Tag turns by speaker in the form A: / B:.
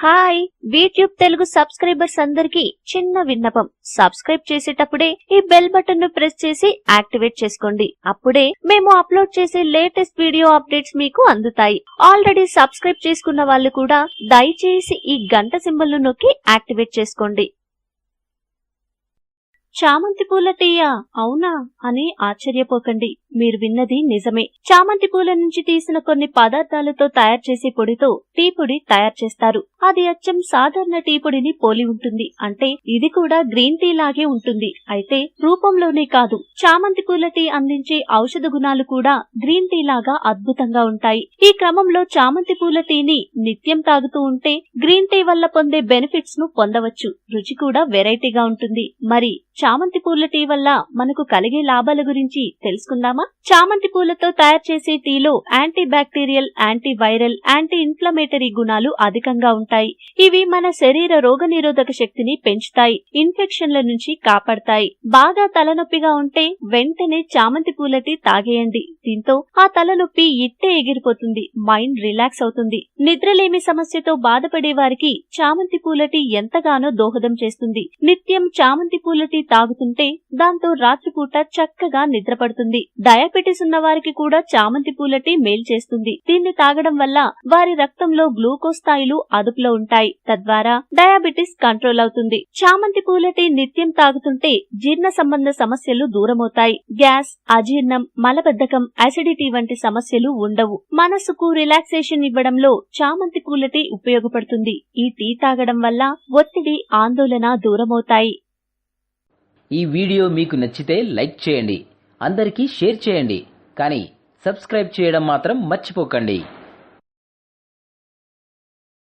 A: Hi YouTube Telugu subscribers అందరికి చిన్న విన్నపం. సబ్స్క్రైబ్ చేసేటప్పుడే ఈ బెల్ బటన్ ను ప్రెస్ చేసి యాక్టివేట్ చేసుకోండి. అప్పుడే మేము అప్లోడ్ చేసే లేటెస్ట్ వీడియో అప్డేట్స్ మీకు అందుతాయి. ఆల్రెడీ సబ్స్క్రైబ్ చేసుకున్న వాళ్ళు కూడా దయచేసి ఈ గంట సింబల్ ను నొక్కి యాక్టివేట్ చేసుకోండి. చామంతి పూల టీయా? అవునా అని ఆశ్చర్యపోకండి, మీరు విన్నది నిజమే. చామంతి పూల నుంచి తీసిన కొన్ని పదార్థాలతో తయారు చేసే పొడితో టీ పొడి తయారు చేస్తారు. అది అచ్చం సాధారణ టీ పొడిని పోలి ఉంటుంది. అంటే ఇది కూడా గ్రీన్ టీ లాగే ఉంటుంది. అయితే రూపంలోనే కాదు, చామంతి పూల టీ అందించే ఔషధ గుణాలు కూడా గ్రీన్ టీ లాగా అద్భుతంగా ఉంటాయి. ఈ క్రమంలో చామంతి పూల టీని నిత్యం తాగుతూ ఉంటే గ్రీన్ టీ వల్ల పొందే బెనిఫిట్స్ ను పొందవచ్చు. రుచి కూడా వెరైటీగా ఉంటుంది. మరి చామంతి పూల టీ వల్ల మనకు కలిగే లాభాల గురించి తెలుసుకుందామా? చామంతి పూలతో తయారు చేసే టీలో anti bacterial, anti viral, anti inflammatory గుణాలు అధికంగా ఉంటాయి. ఇవి మన శరీర రోగనిరోధక శక్తిని పెంచుతాయి, ఇన్ఫెక్షన్ల నుంచి కాపాడతాయి. బాగా తలనొప్పిగా ఉంటే వెంటనే చామంతి పూల టీ తాగేయండి. దీంతో ఆ తలనొప్పి ఇట్టే ఎగిరిపోతుంది, మైండ్ రిలాక్స్ అవుతుంది. నిద్రలేమి సమస్యతో బాధపడే వారికి చామంతి పూల టీ ఎంతగానో దోహదం చేస్తుంది. నిత్యం చామంతి పూల టీ తాగుతుంటే దాంతో రాత్రిపూట చక్కగా నిద్రపడుతుంది. డయాబెటిస్ ఉన్న వారికి కూడా చామంతి పూల టీ మేలు చేస్తుంది. దీన్ని తాగడం వల్ల వారి రక్తంలో గ్లూకోజ్ స్థాయిలు అదుపులో ఉంటాయి. తద్వారా డయాబెటిస్ కంట్రోల్ అవుతుంది. చామంతి పూల టీ నిత్యం తాగుతుంటే జీర్ణ సంబంధ సమస్యలు దూరమవుతాయి. గ్యాస్, అజీర్ణం, మలబద్ధకం, అసిడిటీ వంటి సమస్యలు ఉండవు. మనసుకు రిలాక్సేషన్ ఇవ్వడంలో చామంతి పూల టీ ఉపయోగపడుతుంది. ఈ టీ తాగడం వల్ల ఒత్తిడి, ఆందోళన దూరమవుతాయి.
B: ఈ వీడియో మీకు నచ్చితే లైక్ చేయండి, అందరికీ షేర్ చేయండి, కానీ సబ్స్క్రైబ్ చేయడం మాత్రం మర్చిపోకండి.